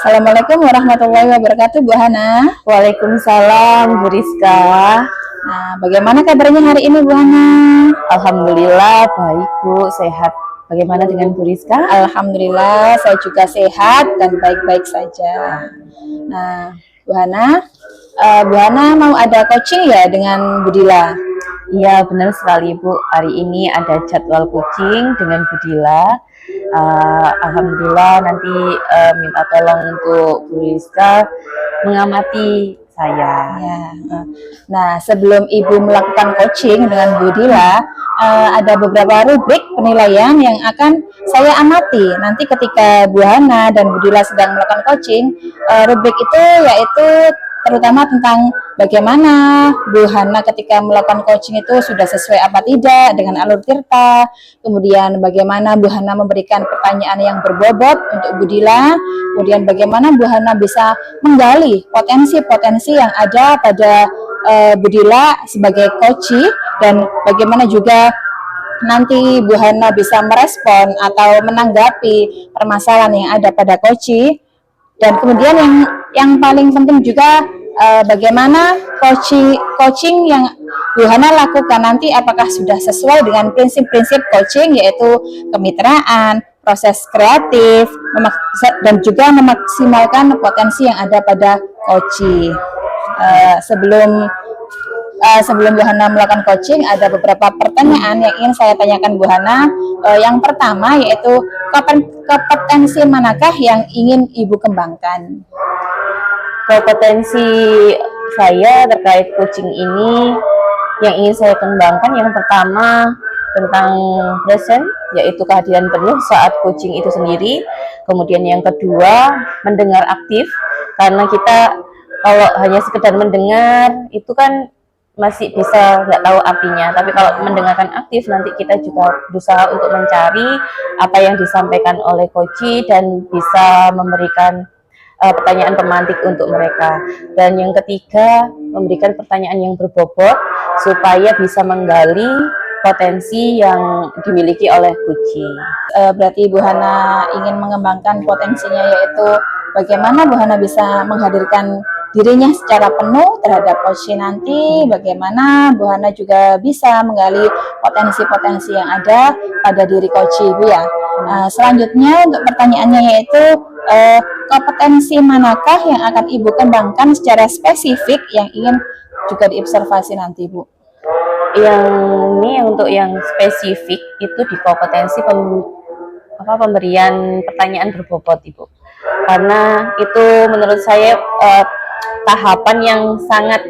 Assalamualaikum warahmatullahi wabarakatuh, Bu Hana. Waalaikumsalam, Bu Rizka. Nah, bagaimana kabarnya hari ini, Bu Hana? Alhamdulillah baik, Bu, sehat. Bagaimana dengan Bu Rizka? Alhamdulillah, saya juga sehat dan baik-baik saja. Nah, Bu Hana mau ada coaching ya dengan Bu Dila? Iya, benar sekali, Bu. Hari ini ada jadwal coaching dengan Bu Dila. Alhamdulillah nanti minta tolong untuk Bu Rizka mengamati saya. Ya. Nah, sebelum Ibu melakukan coaching dengan Bu Dila, ada beberapa rubrik penilaian yang akan saya amati. Nanti ketika Bu Hana dan Bu Dila sedang melakukan coaching, rubrik itu yaitu terutama tentang bagaimana Bu Hana ketika melakukan coaching itu sudah sesuai apa tidak dengan alur tirta, kemudian bagaimana Bu Hana memberikan pertanyaan yang berbobot untuk Bu Dila, kemudian bagaimana Bu Hana bisa menggali potensi-potensi yang ada pada Bu Dila sebagai coach, dan bagaimana juga nanti Bu Hana bisa merespon atau menanggapi permasalahan yang ada pada coach. Dan kemudian yang paling penting juga bagaimana coaching yang Bu Hana lakukan nanti apakah sudah sesuai dengan prinsip-prinsip coaching, yaitu kemitraan, proses kreatif, dan juga memaksimalkan potensi yang ada pada coaching. Sebelum Bu Hana melakukan coaching, ada beberapa pertanyaan yang ingin saya tanyakan Bu Hana. Yang pertama yaitu kompetensi manakah yang ingin Ibu kembangkan? Kompetensi saya terkait coaching ini yang ingin saya kembangkan, yang pertama tentang present, yaitu kehadiran penuh saat coaching itu sendiri. Kemudian yang kedua, mendengar aktif, karena kita kalau hanya sekedar mendengar itu kan masih bisa nggak tahu artinya, tapi kalau mendengarkan aktif nanti kita juga berusaha untuk mencari apa yang disampaikan oleh coach dan bisa memberikan pertanyaan pemantik untuk mereka. Dan yang ketiga, memberikan pertanyaan yang berbobot supaya bisa menggali potensi yang dimiliki oleh coach. Berarti Bu Hana ingin mengembangkan potensinya, yaitu bagaimana Bu Hana bisa menghadirkan dirinya secara penuh terhadap coach nanti, bagaimana Bu Hana juga bisa menggali potensi-potensi yang ada pada diri coach Ibu ya. Selanjutnya untuk pertanyaannya yaitu kompetensi manakah yang akan Ibu kembangkan secara spesifik yang ingin juga diobservasi nanti, Bu? Yang ini untuk yang spesifik itu di kompetensi pemberian pertanyaan berbobot, Ibu. Karena itu menurut saya tahapan yang sangat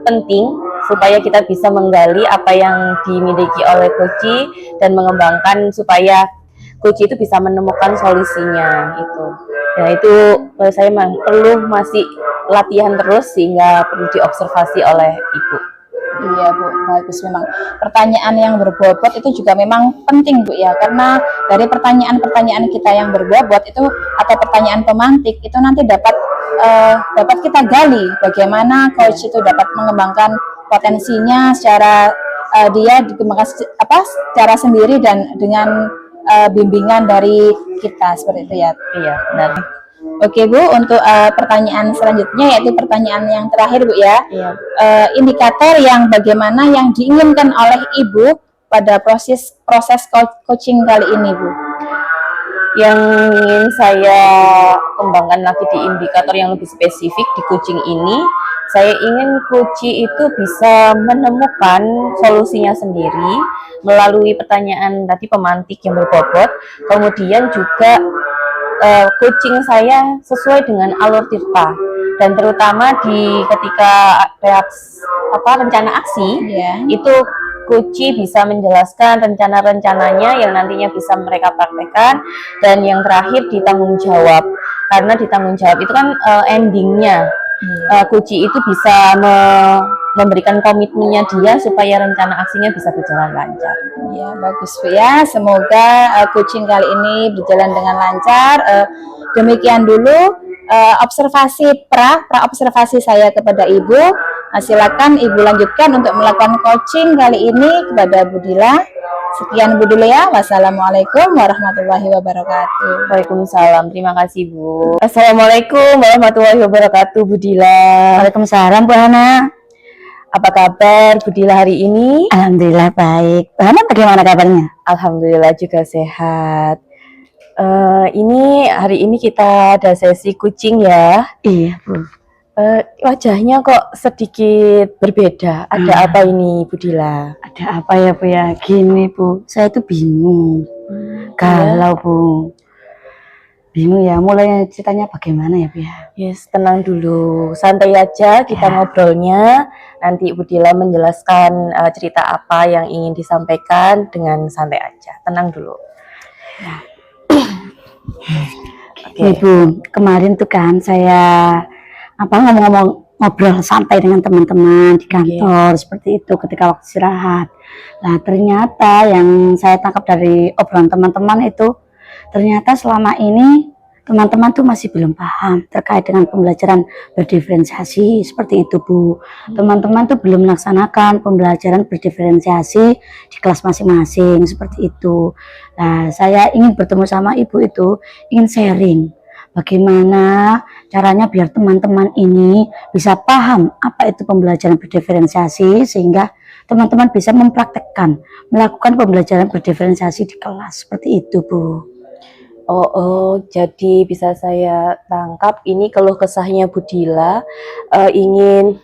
penting supaya kita bisa menggali apa yang dimiliki oleh coach dan mengembangkan supaya coach itu bisa menemukan solusinya itu. Nah itu saya perlu masih latihan terus sehingga perlu diobservasi oleh ibu. Iya Bu, bagus memang. Pertanyaan yang berbobot itu juga memang penting Bu ya, karena dari pertanyaan-pertanyaan kita yang berbobot itu atau pertanyaan pemantik itu nanti dapat kita gali bagaimana coach itu dapat mengembangkan potensinya secara dia dikembangkan secara sendiri dan dengan bimbingan dari kita seperti itu ya. Iya, benar. Oke Bu, untuk pertanyaan selanjutnya yaitu pertanyaan yang terakhir Bu ya. Iya. Indikator yang bagaimana yang diinginkan oleh Ibu pada proses coaching kali ini Bu? Yang ingin saya kembangkan lagi di indikator yang lebih spesifik di coaching ini, saya ingin coach itu bisa menemukan solusinya sendiri melalui pertanyaan tadi pemantik yang berbobot, kemudian juga coaching saya sesuai dengan alur tirta dan terutama di ketika rencana aksi itu coach bisa menjelaskan rencana-rencananya yang nantinya bisa mereka praktekkan, dan yang terakhir ditanggung jawab, karena ditanggung jawab itu kan endingnya coach itu bisa memberikan komitmennya dia supaya rencana aksinya bisa berjalan lancar. Ya, bagus Bu ya. Semoga coaching kali ini berjalan dengan lancar. Demikian dulu observasi observasi saya kepada Ibu. Silakan Ibu lanjutkan untuk melakukan coaching kali ini kepada Bu Dila. Sekian Bu Dila ya. Wassalamualaikum warahmatullahi wabarakatuh. Waalaikumsalam. Terima kasih Bu. Assalamualaikum warahmatullahi wabarakatuh Bu Dila. Waalaikumsalam Bu Hana. Apa kabar Bu Dila hari ini? Alhamdulillah baik. Bu Hana bagaimana kabarnya? Alhamdulillah juga sehat. Ini hari ini kita ada sesi coaching ya. Iya Bu. Wajahnya kok sedikit berbeda. Ada apa ini Bu Dila? Ada apa ya Bu ya? Gini Bu, saya tuh bingung. Galau Bu. Bingung ya, mulai ceritanya bagaimana ya Bu ya? Yes, tenang dulu. Santai aja kita ngobrolnya. Nanti Bu Dila menjelaskan cerita apa yang ingin disampaikan dengan santai aja. Tenang dulu. Nih Bu, kemarin tuh kan saya ngomong-ngomong ngobrol santai dengan teman-teman di kantor seperti itu ketika waktu istirahat. Nah ternyata yang saya tangkap dari obrolan teman-teman itu, ternyata selama ini teman-teman tuh masih belum paham terkait dengan pembelajaran berdiferensiasi seperti itu Bu. Teman-teman tuh belum melaksanakan pembelajaran berdiferensiasi di kelas masing-masing seperti itu. Nah saya ingin bertemu sama Ibu itu, ingin sharing bagaimana caranya biar teman-teman ini bisa paham apa itu pembelajaran berdiferensiasi sehingga teman-teman bisa mempraktekkan melakukan pembelajaran berdiferensiasi di kelas seperti itu Bu. Jadi bisa saya tangkap ini keluh kesahnya Bu Dila ingin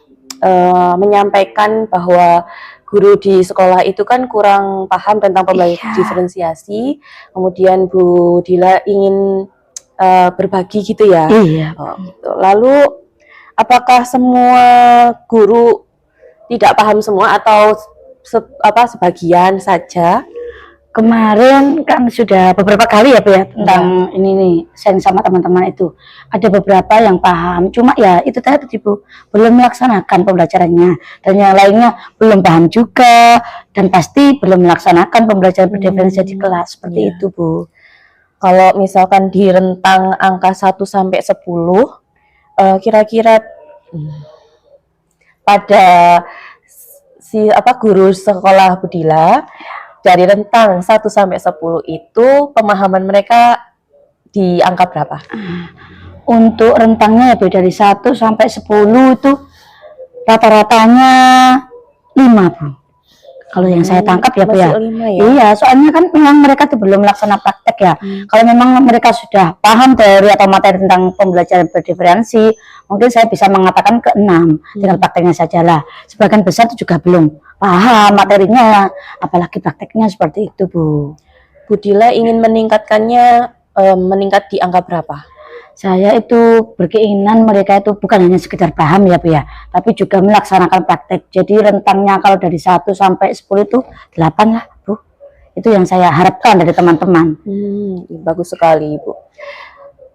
menyampaikan bahwa guru di sekolah itu kan kurang paham tentang pembelajaran diferensiasi. Kemudian Bu Dila ingin berbagi gitu ya. Iya. Gitu. Lalu apakah semua guru tidak paham semua atau sebagian saja? Kemarin kan sudah beberapa kali ya Bu ya tentang ini nih sharing sama teman-teman itu. Ada beberapa yang paham, cuma ya itu tadi Bu, belum melaksanakan pembelajarannya. Dan yang lainnya belum paham juga dan pasti belum melaksanakan pembelajaran berdiferensiasi di kelas seperti itu Bu. Kalau misalkan di rentang angka 1 sampai 10, kira-kira pada guru sekolah Bu Dila dari rentang 1 sampai 10 itu pemahaman mereka di angka berapa? Untuk rentangnya ya Bu, dari 1 sampai 10 itu rata-ratanya 5 Bu. Kalau yang saya tangkap ya Bu ya. 5 ya. Iya, soalnya kan memang mereka tuh belum melaksanakan praktek ya. Kalau memang mereka sudah paham teori atau materi tentang pembelajaran berdiferensi, mungkin saya bisa mengatakan ke 6 dengan prakteknya sajalah. Sebagian besar itu juga belum paham materinya, apalagi prakteknya seperti itu Bu. Bu Dila ingin meningkatkannya meningkat di angka berapa? Saya itu berkeinginan mereka itu bukan hanya sekedar paham ya Bu ya, tapi juga melaksanakan praktek. Jadi rentangnya kalau dari 1 sampai 10 itu 8 lah Bu. Itu yang saya harapkan dari teman-teman. Bagus sekali, Ibu.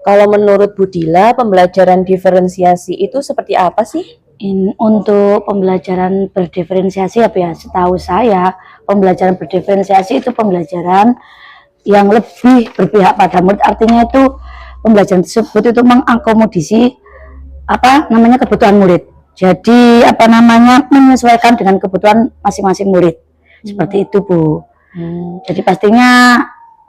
Kalau menurut Bu Dila, pembelajaran diferensiasi itu seperti apa sih? Untuk pembelajaran berdiferensiasi ya, setahu saya pembelajaran berdiferensiasi itu pembelajaran yang lebih berpihak pada murid. Artinya itu pembelajaran tersebut itu mengakomodasi kebutuhan murid. Jadi menyesuaikan dengan kebutuhan masing-masing murid. Seperti itu, Bu. Jadi pastinya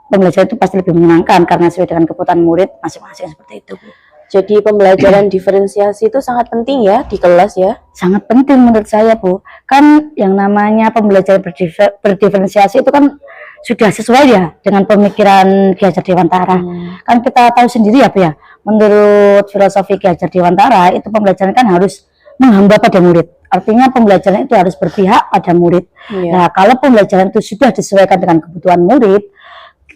pembelajaran itu pasti lebih menyenangkan karena sesuai dengan kebutuhan murid masing-masing, seperti itu, Bu. Jadi pembelajaran diferensiasi itu sangat penting ya di kelas ya? Sangat penting menurut saya, Bu. Kan yang namanya pembelajaran berdiferensiasi itu kan sudah sesuai ya dengan pemikiran Ki Hajar Dewantara. Kan kita tahu sendiri ya, Bu ya. Menurut filosofi Ki Hajar Dewantara itu pembelajaran kan harus menghamba pada murid. Artinya pembelajaran itu harus berpihak pada murid. Nah, kalau pembelajaran itu sudah disesuaikan dengan kebutuhan murid,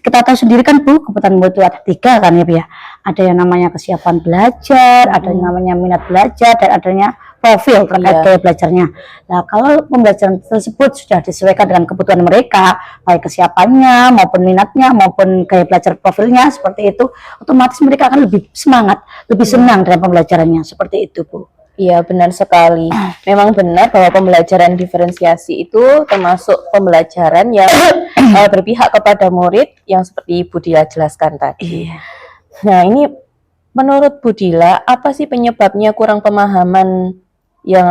kita tahu sendiri kan, Bu, kebutuhan murid itu ada 3 kan ya, Bu ya. Ada yang namanya kesiapan belajar, ada yang namanya minat belajar, dan adanya profil terkait gaya belajarnya. Nah, kalau pembelajaran tersebut sudah disesuaikan dengan kebutuhan mereka, baik kesiapannya maupun minatnya maupun gaya belajar profilnya seperti itu, otomatis mereka akan lebih semangat, lebih senang dalam pembelajarannya, seperti itu, Bu. Iya, benar sekali. Memang benar bahwa pembelajaran diferensiasi itu termasuk pembelajaran yang berpihak kepada murid yang seperti Bu Dila jelaskan tadi. Nah, ini menurut Bu Dila, apa sih penyebabnya kurang pemahaman yang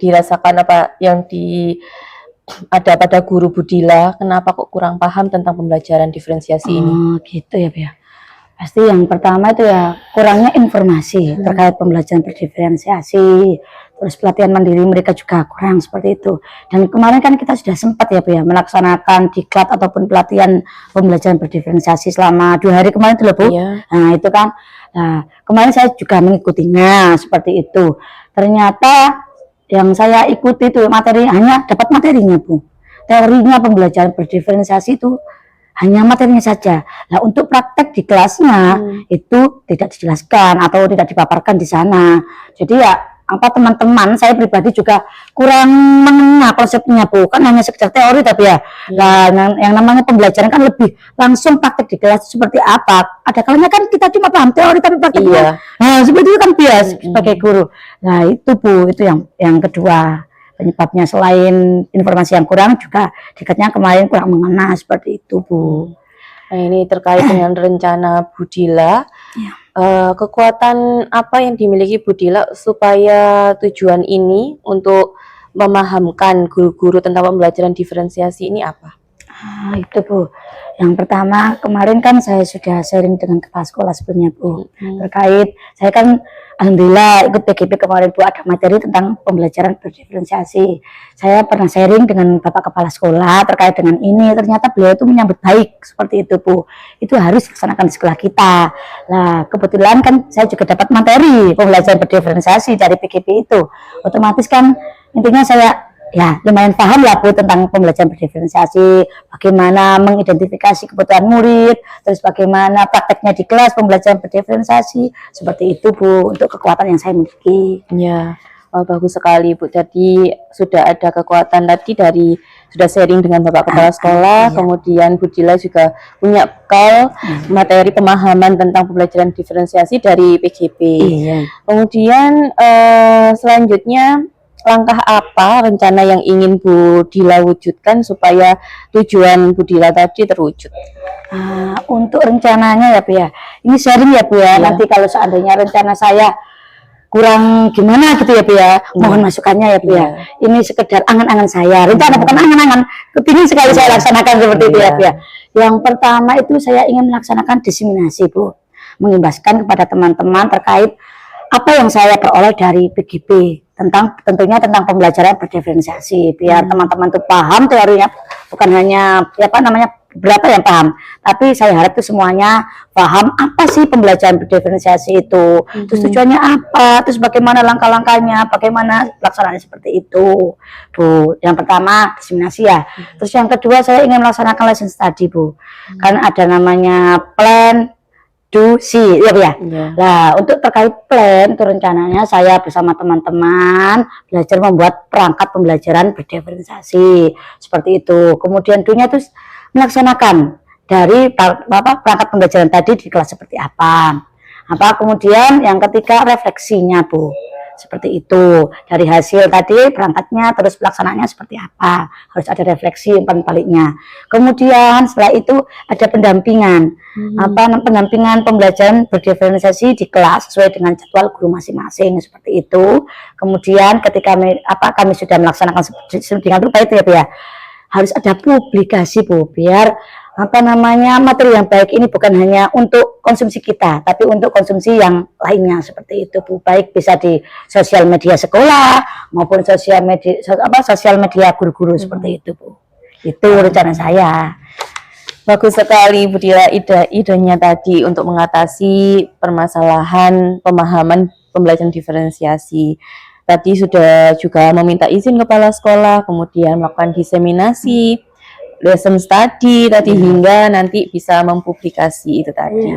dirasakan ada pada guru Bu Dila? Kenapa kok kurang paham tentang pembelajaran diferensiasi ini? Gitu ya, Bu ya. Pasti yang pertama itu ya kurangnya informasi terkait pembelajaran berdiferensiasi, terus pelatihan mandiri mereka juga kurang seperti itu. Dan kemarin kan kita sudah sempat ya, Bu ya, melaksanakan diklat ataupun pelatihan pembelajaran berdiferensiasi selama 2 hari kemarin itu loh, Bu. Nah itu kan, kemarin saya juga mengikutinya seperti itu. Ternyata yang saya ikuti itu hanya dapat materinya, Bu. Teorinya pembelajaran berdiferensiasi itu hanya materinya saja. Nah, untuk praktek di kelasnya itu tidak dijelaskan atau tidak dipaparkan di sana. Jadi ya teman-teman saya pribadi juga kurang mengenal konsepnya, Bu. Kan hanya sekedar teori tapi ya. Nah, yang namanya pembelajaran kan lebih langsung praktek di kelas seperti apa. Ada kalanya kan kita cuma paham teori tapi prakteknya. Nah, seperti itu kan bias sebagai guru. Nah, itu, Bu, itu yang kedua. Penyebabnya selain informasi yang kurang juga dikatnya kemarin kurang mengenal seperti itu, Bu. Nah, ini terkait dengan rencana Bu Dila. Kekuatan apa yang dimiliki Bu Dila supaya tujuan ini untuk memahamkan guru-guru tentang pembelajaran diferensiasi ini apa? Itu, Bu. Yang pertama, kemarin kan saya sudah sharing dengan kepala sekolah sebelumnya, Bu. Terkait, saya kan alhamdulillah ikut PGP kemarin, Bu, ada materi tentang pembelajaran berdiferensiasi. Saya pernah sharing dengan Bapak Kepala Sekolah terkait dengan ini. Ternyata beliau itu menyambut baik seperti itu, Bu. Itu harus dilaksanakan di sekolah kita. Nah, kebetulan kan saya juga dapat materi pembelajaran berdiferensiasi dari PGP itu. Otomatis kan intinya saya ya lumayan paham lah, Bu, tentang pembelajaran berdiferensiasi, bagaimana mengidentifikasi kebutuhan murid, terus bagaimana prakteknya di kelas pembelajaran berdiferensiasi, seperti itu, Bu, untuk kekuatan yang saya miliki. Ya, bagus sekali, Bu. Jadi sudah ada kekuatan tadi sudah sharing dengan Bapak Kepala Sekolah, kemudian Bu Dila juga punya bekal materi pemahaman tentang pembelajaran diferensiasi dari PGP. Kemudian selanjutnya langkah apa rencana yang ingin Bu Dila wujudkan supaya tujuan Bu Dila tadi terwujud? Untuk rencananya ya, Bu ya, ini sharing ya, Bu ya. Nanti kalau seandainya rencana saya kurang gimana gitu ya, Bu ya, mohon masukannya ya, Bu ya. Ini sekedar angan-angan saya, rencana bukan angan-angan, kepingin sekali saya laksanakan seperti itu ya, Bu ya. Yang pertama itu saya ingin melaksanakan diseminasi, Bu, mengimbaskan kepada teman-teman terkait apa yang saya peroleh dari PGP tentunya tentang pembelajaran berdiferensiasi, biar teman-teman tuh paham teorinya, bukan hanya berapa yang paham, tapi saya harap tuh semuanya paham apa sih pembelajaran berdiferensiasi itu, terus tujuannya apa, terus bagaimana langkah-langkahnya, bagaimana pelaksanaannya, seperti itu, Bu. Yang pertama diseminasi ya. Terus yang kedua saya ingin melaksanakan lesson study, Bu. Kan ada namanya plan, do, see, ya, Bu ya. Nah, untuk terkait plan itu rencananya saya bersama teman-teman belajar membuat perangkat pembelajaran berdiferensiasi seperti itu. Kemudian do-nya itu melaksanakan dari perangkat pembelajaran tadi di kelas seperti apa. Kemudian yang ketiga refleksinya Bu, seperti itu dari hasil tadi perangkatnya terus pelaksanaannya seperti apa, harus ada refleksi baliknya. Kemudian setelah itu ada pendampingan, pendampingan pembelajaran berdiferensiasi di kelas sesuai dengan jadwal guru masing-masing seperti itu. Kemudian ketika kami sudah melaksanakan dengan rupa itu ya Bu ya, harus ada publikasi Bu, biar materi yang baik ini bukan hanya untuk konsumsi kita, tapi untuk konsumsi yang lainnya seperti itu Bu. Baik bisa di sosial media sekolah maupun sosial media guru-guru seperti itu Bu. Itu rencana saya. Bagus sekali Bu Dila idenya tadi untuk mengatasi permasalahan pemahaman pembelajaran diferensiasi. Tadi sudah juga meminta izin kepala sekolah, kemudian melakukan diseminasi, lesson study tadi hingga nanti bisa mempublikasi itu tadi.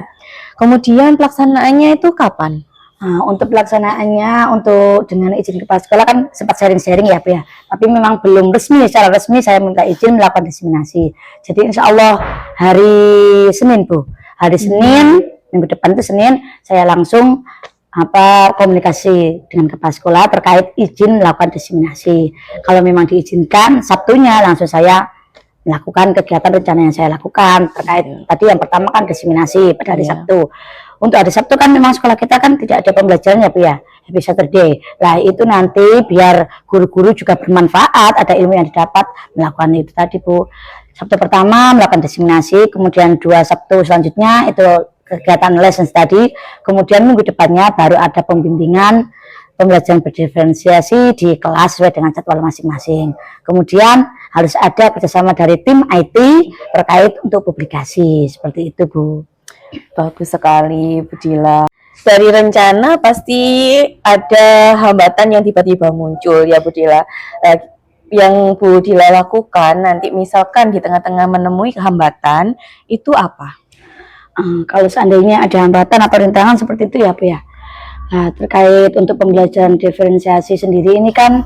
Kemudian pelaksanaannya itu kapan? Nah, untuk pelaksanaannya untuk dengan izin kepala sekolah kan sempat sharing-sharing ya Bu ya. Tapi memang belum resmi, secara resmi saya minta izin melakukan diseminasi. Jadi insya Allah hari Senin Bu, hari Senin minggu depan itu Senin saya langsung komunikasi dengan kepala sekolah terkait izin melakukan diseminasi. Kalau memang diizinkan Sabtunya langsung saya melakukan kegiatan rencana yang saya lakukan terkait tadi yang pertama kan diseminasi pada hari Sabtu. Untuk hari Sabtu kan memang sekolah kita kan tidak ada pembelajaran ya Bu ya, Happy Saturday. Nah itu nanti biar guru-guru juga bermanfaat, ada ilmu yang didapat melakukan itu tadi Bu. Sabtu pertama melakukan diseminasi, kemudian 2 Sabtu selanjutnya itu kegiatan lesson study, kemudian minggu depannya baru ada pembimbingan pembelajaran berdiferensiasi di kelas sesuai dengan jadwal masing-masing. Kemudian harus ada kerjasama dari tim IT terkait untuk publikasi seperti itu Bu. Bagus sekali Bu Dila. Dari rencana pasti ada hambatan yang tiba-tiba muncul ya Bu Dila. Yang Bu Dila lakukan nanti misalkan di tengah-tengah menemui hambatan itu apa? Kalau seandainya ada hambatan atau rintangan seperti itu ya Bu ya. Nah, terkait untuk pembelajaran diferensiasi sendiri ini kan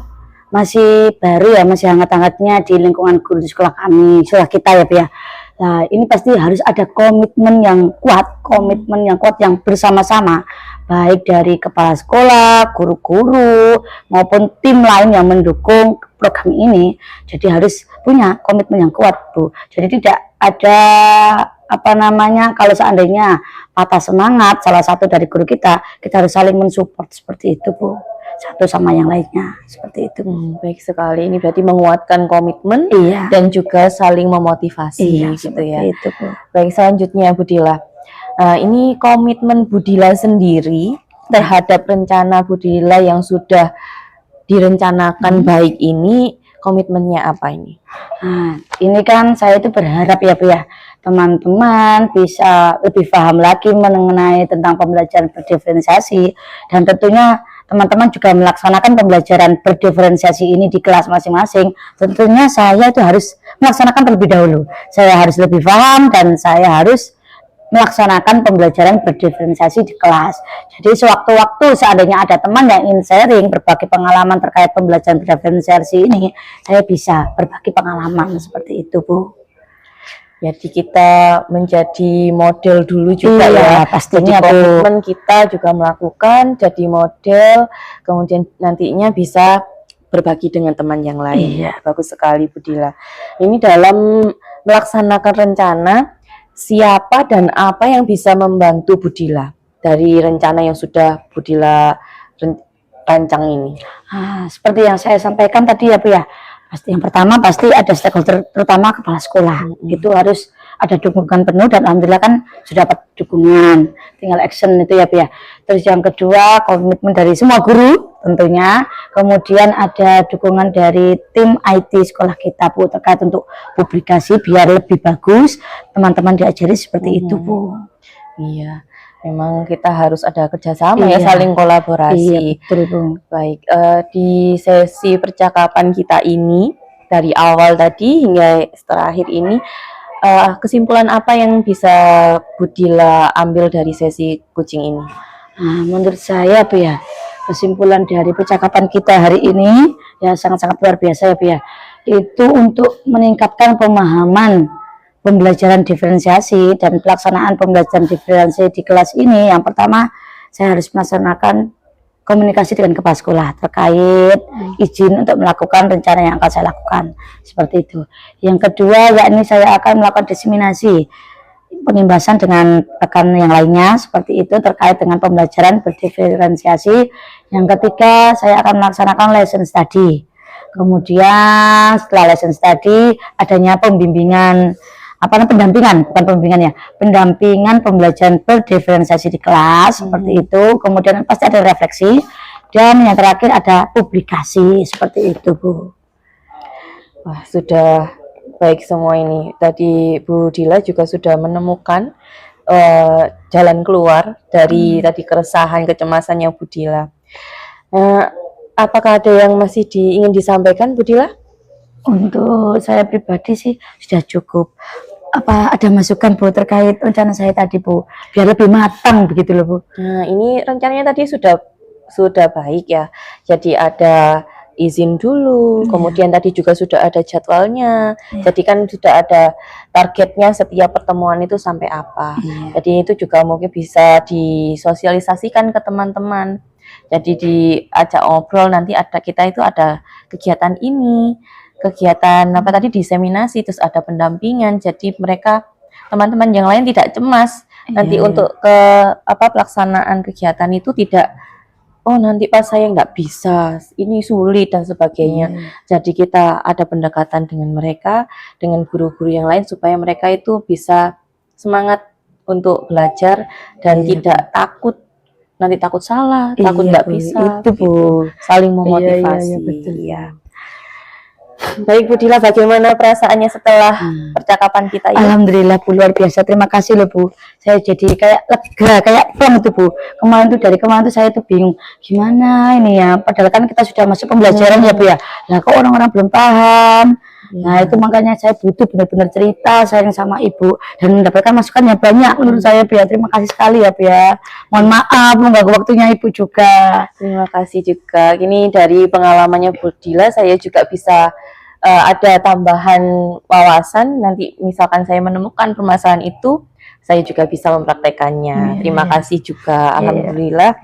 masih baru ya, masih hangat-hangatnya di lingkungan guru di sekolah kami, sekolah kita ya Bu ya. Nah, ini pasti harus ada komitmen yang kuat yang bersama-sama, baik dari kepala sekolah, guru-guru, maupun tim lain yang mendukung program ini. Jadi harus punya komitmen yang kuat Bu. Jadi tidak ada kalau seandainya patah semangat salah satu dari guru kita harus saling mensupport seperti itu Bu, satu sama yang lainnya seperti itu. Baik sekali, ini berarti menguatkan komitmen dan juga saling memotivasi gitu ya. Itu Bu. Baik, selanjutnya Bu Dila, ini komitmen Bu Dila sendiri terhadap rencana Bu Dila yang sudah direncanakan baik ini, komitmennya apa ini? Nah, ini kan saya itu berharap ya Bu ya, teman-teman bisa lebih paham lagi mengenai tentang pembelajaran berdiferensiasi, dan tentunya teman-teman juga melaksanakan pembelajaran berdiferensiasi ini di kelas masing-masing. Tentunya saya itu harus melaksanakan terlebih dahulu. Saya harus lebih paham dan saya harus melaksanakan pembelajaran berdiferensiasi di kelas. Jadi sewaktu-waktu seandainya ada teman yang ingin sharing berbagi pengalaman terkait pembelajaran berdiferensiasi ini, saya bisa berbagi pengalaman seperti itu Bu. Jadi kita menjadi model dulu juga ya, pastinya jadi komitmen kita juga melakukan, jadi model, kemudian nantinya bisa berbagi dengan teman yang lain. Bagus sekali Bu Dila. Ini dalam melaksanakan rencana, siapa dan apa yang bisa membantu Bu Dila dari rencana yang sudah Bu Dila rancang ini? Seperti yang saya sampaikan tadi ya Bu ya, pasti yang pertama pasti ada stakeholder, terutama kepala sekolah. Itu harus ada dukungan penuh dan alhamdulillah kan sudah dapat dukungan, tinggal action itu ya Bu ya. Terus yang kedua komitmen dari semua guru tentunya, kemudian ada dukungan dari tim IT sekolah kita Bu terkait untuk publikasi biar lebih bagus, teman-teman diajari seperti itu Bu. Iya, memang kita harus ada kerjasama ya, saling kolaborasi. Betul Bu. Baik, di sesi percakapan kita ini dari awal tadi hingga terakhir ini, kesimpulan apa yang bisa Bu Dila ambil dari sesi coaching ini? Menurut saya Bu ya, kesimpulan dari percakapan kita hari ini ya sangat-sangat luar biasa ya Bu ya. Itu untuk meningkatkan pemahaman pembelajaran diferensiasi dan pelaksanaan pembelajaran diferensiasi di kelas ini, yang pertama saya harus melaksanakan komunikasi dengan kepala sekolah terkait izin untuk melakukan rencana yang akan saya lakukan, seperti itu. Yang kedua, yakni saya akan melakukan diseminasi penimbasan dengan rekan yang lainnya, seperti itu, terkait dengan pembelajaran berdiferensiasi. Yang ketiga, saya akan melaksanakan lesson study. Kemudian setelah lesson study, adanya pembimbingan, pendampingan, bukan pembimbingan ya, pendampingan pembelajaran berdiferensiasi di kelas, seperti itu. Kemudian pasti ada refleksi, dan yang terakhir ada publikasi, seperti itu, Bu. Wah, sudah baik semua ini. Tadi Bu Dila juga sudah menemukan jalan keluar dari tadi keresahan, kecemasannya Bu Dila. Apakah ada yang masih ingin disampaikan, Bu Dila? Untuk saya pribadi sih sudah cukup. Ada masukan, Bu, terkait rencana saya tadi, Bu, biar lebih matang begitu loh, Bu. Nah, ini rencananya tadi sudah baik ya. Jadi ada izin dulu, kemudian tadi juga sudah ada jadwalnya. Jadi kan sudah ada targetnya setiap pertemuan itu sampai apa. Jadi itu juga mungkin bisa disosialisasikan ke teman-teman. Jadi diajak ngobrol, nanti kita itu ada kegiatan ini, kegiatan diseminasi, terus ada pendampingan. Jadi mereka, teman-teman yang lain tidak cemas nanti untuk pelaksanaan kegiatan itu tidak, nanti pas saya nggak bisa, ini sulit dan sebagainya. Jadi kita ada pendekatan dengan mereka, dengan guru-guru yang lain, supaya mereka itu bisa semangat untuk belajar dan tidak takut, nanti takut salah, takut nggak bisa, itu, Bu. Saling memotivasi. Betul. Baik, Bu Dila, bagaimana perasaannya setelah percakapan kita ini? Alhamdulillah, Bu, luar biasa. Terima kasih loh, Bu. Saya jadi kayak lega, kayak plong itu, Bu. Dari kemarin tuh saya tuh bingung gimana ini ya. Padahal kan kita sudah masuk pembelajaran ya, Bu ya. Nah, kok orang-orang belum paham. Nah, itu makanya saya butuh benar-benar cerita sayang sama Ibu dan mendapatkan masukan yang banyak menurut saya, Bu ya. Terima kasih sekali ya, Bu ya. Mohon maaf mengganggu waktunya Ibu juga. Terima kasih juga. Ini dari pengalamannya Bu Dila, saya juga bisa ada tambahan wawasan. Nanti misalkan saya menemukan permasalahan itu, saya juga bisa mempraktekannya. Terima kasih juga. Alhamdulillah,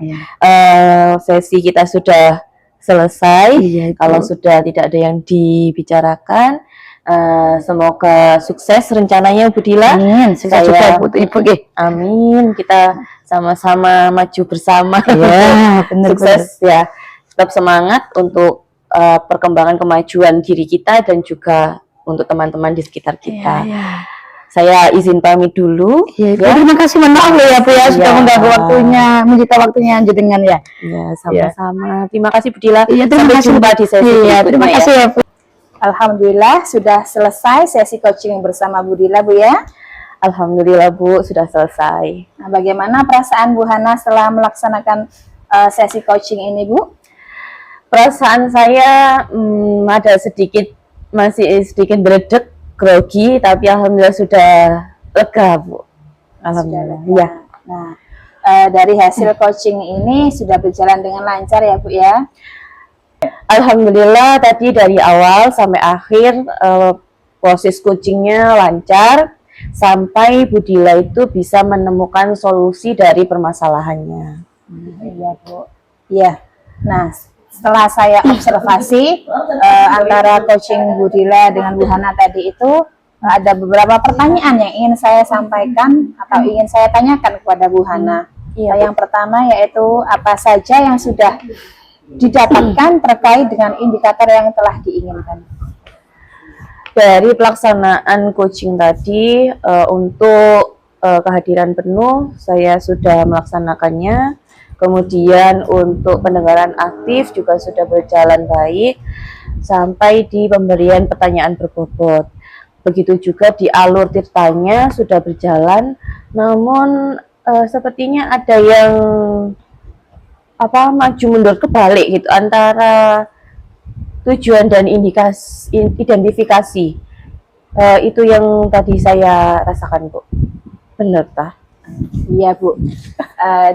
sesi kita sudah selesai. Kalau sudah tidak ada yang dibicarakan, semoga sukses rencananya, Bu Dila. Amin. Sukses juga buat Ibu. Amin. Kita sama-sama maju bersama. Benar. Sukses ya. Tetap semangat untuk perkembangan kemajuan diri kita dan juga untuk teman-teman di sekitar kita. Saya izin pamit dulu. Terima kasih, mohon maaf ya, Bu ya, sudah mengganggu waktunya, menyita waktunya dengan ya. Sama-sama. Terima kasih, Bu Dila. Sampai jumpa di sesi terima kasih ya, Bu. Alhamdulillah sudah selesai sesi coaching bersama Bu Dila, Bu ya. Alhamdulillah, Bu, sudah selesai. Nah, bagaimana perasaan Bu Hana setelah melaksanakan sesi coaching ini, Bu? Perasaan saya masih sedikit beredek, grogi, tapi alhamdulillah sudah lega, Bu. Alhamdulillah. Ya. Nah, dari hasil coaching ini sudah berjalan dengan lancar ya, Bu ya. Alhamdulillah, tadi dari awal sampai akhir proses coachingnya lancar sampai Bu Dila itu bisa menemukan solusi dari permasalahannya. Iya, Bu. Iya. Nah, setelah saya observasi antara coaching Bu Dila dengan Bu Hana tadi itu, ada beberapa pertanyaan yang ingin saya sampaikan atau ingin saya tanyakan kepada Bu Hana. Yang pertama yaitu apa saja yang sudah didapatkan terkait dengan indikator yang telah diinginkan. Dari pelaksanaan coaching tadi, untuk kehadiran penuh saya sudah melaksanakannya. Kemudian untuk pendengaran aktif juga sudah berjalan baik sampai di pemberian pertanyaan berbobot. Begitu juga di alur tirtanya sudah berjalan, namun sepertinya ada yang maju mundur kebalik gitu antara tujuan dan identifikasi. Itu yang tadi saya rasakan, Bu. Benar, Pak? Iya, Bu.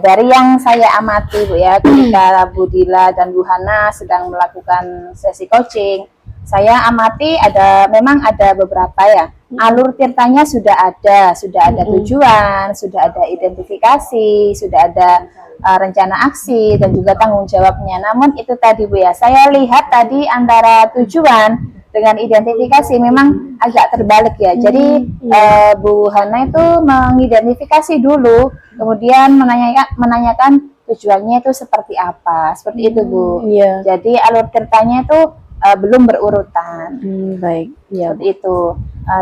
Dari yang saya amati, Bu ya, ketika Bu Dila dan Bu Hana sedang melakukan sesi coaching, saya amati memang ada beberapa ya. Alur tirtanya sudah ada tujuan, sudah ada identifikasi, sudah ada rencana aksi dan juga tanggung jawabnya. Namun itu tadi Bu ya, saya lihat tadi antara tujuan dengan identifikasi memang agak terbalik ya. Jadi Bu Hana itu mengidentifikasi dulu, kemudian menanyakan tujuannya itu seperti apa, seperti itu Bu. Iya. Jadi alur tirtanya itu belum berurutan. Baik, ya Seperti itu.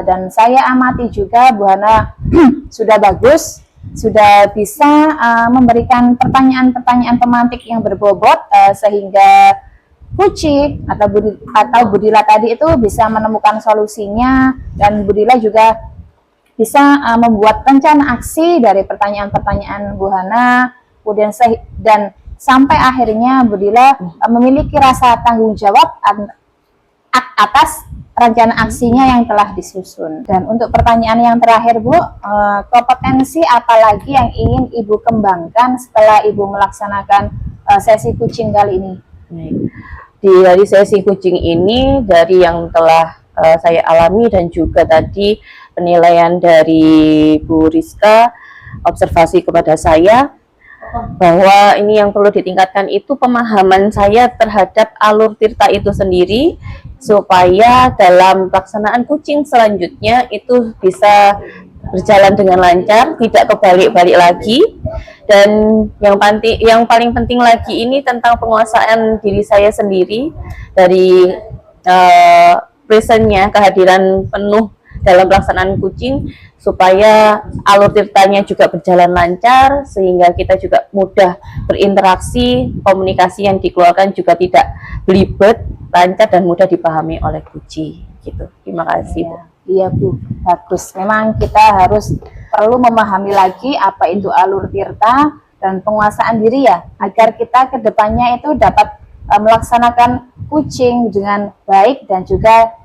Dan saya amati juga Bu Hana sudah bagus, sudah bisa memberikan pertanyaan-pertanyaan pemantik yang berbobot sehingga Kuci atau Budila tadi itu bisa menemukan solusinya, dan Budila juga bisa membuat rencana aksi dari pertanyaan-pertanyaan Bu Hana, kemudian dan sampai akhirnya Budila memiliki rasa tanggung jawab atas rencana aksinya yang telah disusun. Dan untuk pertanyaan yang terakhir Bu, kompetensi apa lagi yang ingin Ibu kembangkan setelah Ibu melaksanakan sesi coaching kali ini? Dari sesi coaching ini, dari yang telah saya alami dan juga tadi penilaian dari Bu Rizka, observasi kepada saya, bahwa ini yang perlu ditingkatkan itu pemahaman saya terhadap alur tirta itu sendiri, supaya dalam pelaksanaan coaching selanjutnya itu bisa berjalan dengan lancar, tidak kebalik-balik lagi. Dan yang paling penting lagi ini tentang penguasaan diri saya sendiri, dari presentnya, kehadiran penuh dalam pelaksanaan coaching, supaya alur tirtanya juga berjalan lancar, sehingga kita juga mudah berinteraksi, komunikasi yang dikeluarkan juga tidak belibet, lancar dan mudah dipahami oleh coaching. Gitu. Terima kasih Bu. Iya Bu, bagus. Memang kita perlu memahami lagi apa itu alur tirta dan penguasaan diri ya, agar kita kedepannya itu dapat melaksanakan coaching dengan baik dan juga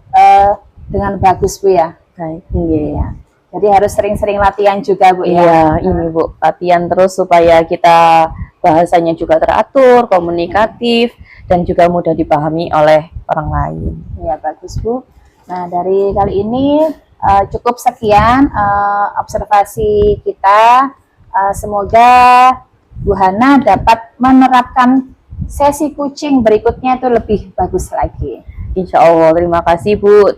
dengan bagus Bu ya. Baik, iya. Jadi harus sering-sering latihan juga Bu ya. Iya, ini Bu, latihan terus supaya kita bahasanya juga teratur, komunikatif, dan juga mudah dipahami oleh orang lain. Iya, bagus Bu. Nah, dari kali ini cukup sekian observasi kita. Semoga Bu Hana dapat menerapkan sesi coaching berikutnya itu lebih bagus lagi. Insya Allah. Terima kasih Bu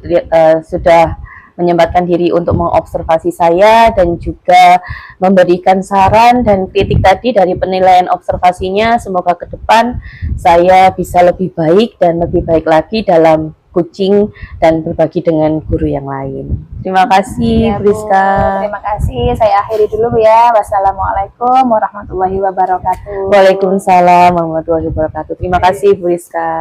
sudah menyempatkan diri untuk mengobservasi saya dan juga memberikan saran dan kritik tadi dari penilaian observasinya. Semoga ke depan saya bisa lebih baik dan lebih baik lagi dalam coaching dan berbagi dengan guru yang lain. Terima kasih, Ya, Bu Rizka. Terima kasih. Saya akhiri dulu Bu ya. Wassalamualaikum warahmatullahi wabarakatuh. Waalaikumsalam warahmatullahi wabarakatuh. Terima kasih, Bu Rizka.